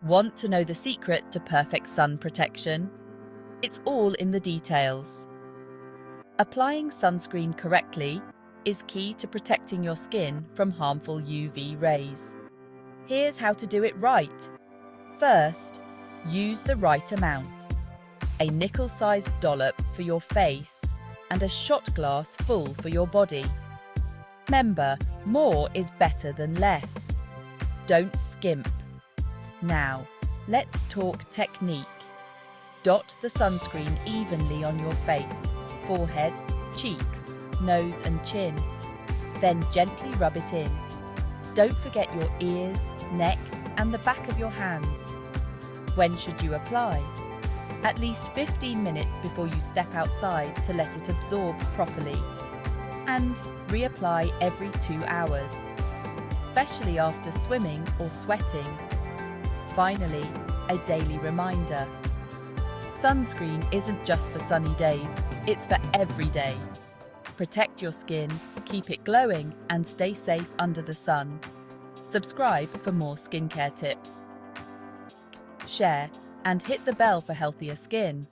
Want to know the secret to perfect sun protection? It's all in the details. Applying sunscreen correctly is key to protecting your skin from harmful UV rays. Here's how to do it right. First, use the right amount. A nickel-sized dollop for your face and a shot glass full for your body. Remember, more is better than less. Don't skimp. Now, let's talk technique. Dot the sunscreen evenly on your face, forehead, cheeks, nose and chin. Then gently rub it in. Don't forget your ears, neck and the back of your hands. When should you apply? At least 15 minutes before you step outside to let it absorb properly. And reapply every 2 hours, especially after swimming or sweating. Finally, a daily reminder. Sunscreen isn't just for sunny days, it's for every day. Protect your skin, keep it glowing, and stay safe under the sun. Subscribe for more skincare tips. Share and hit the bell for healthier skin.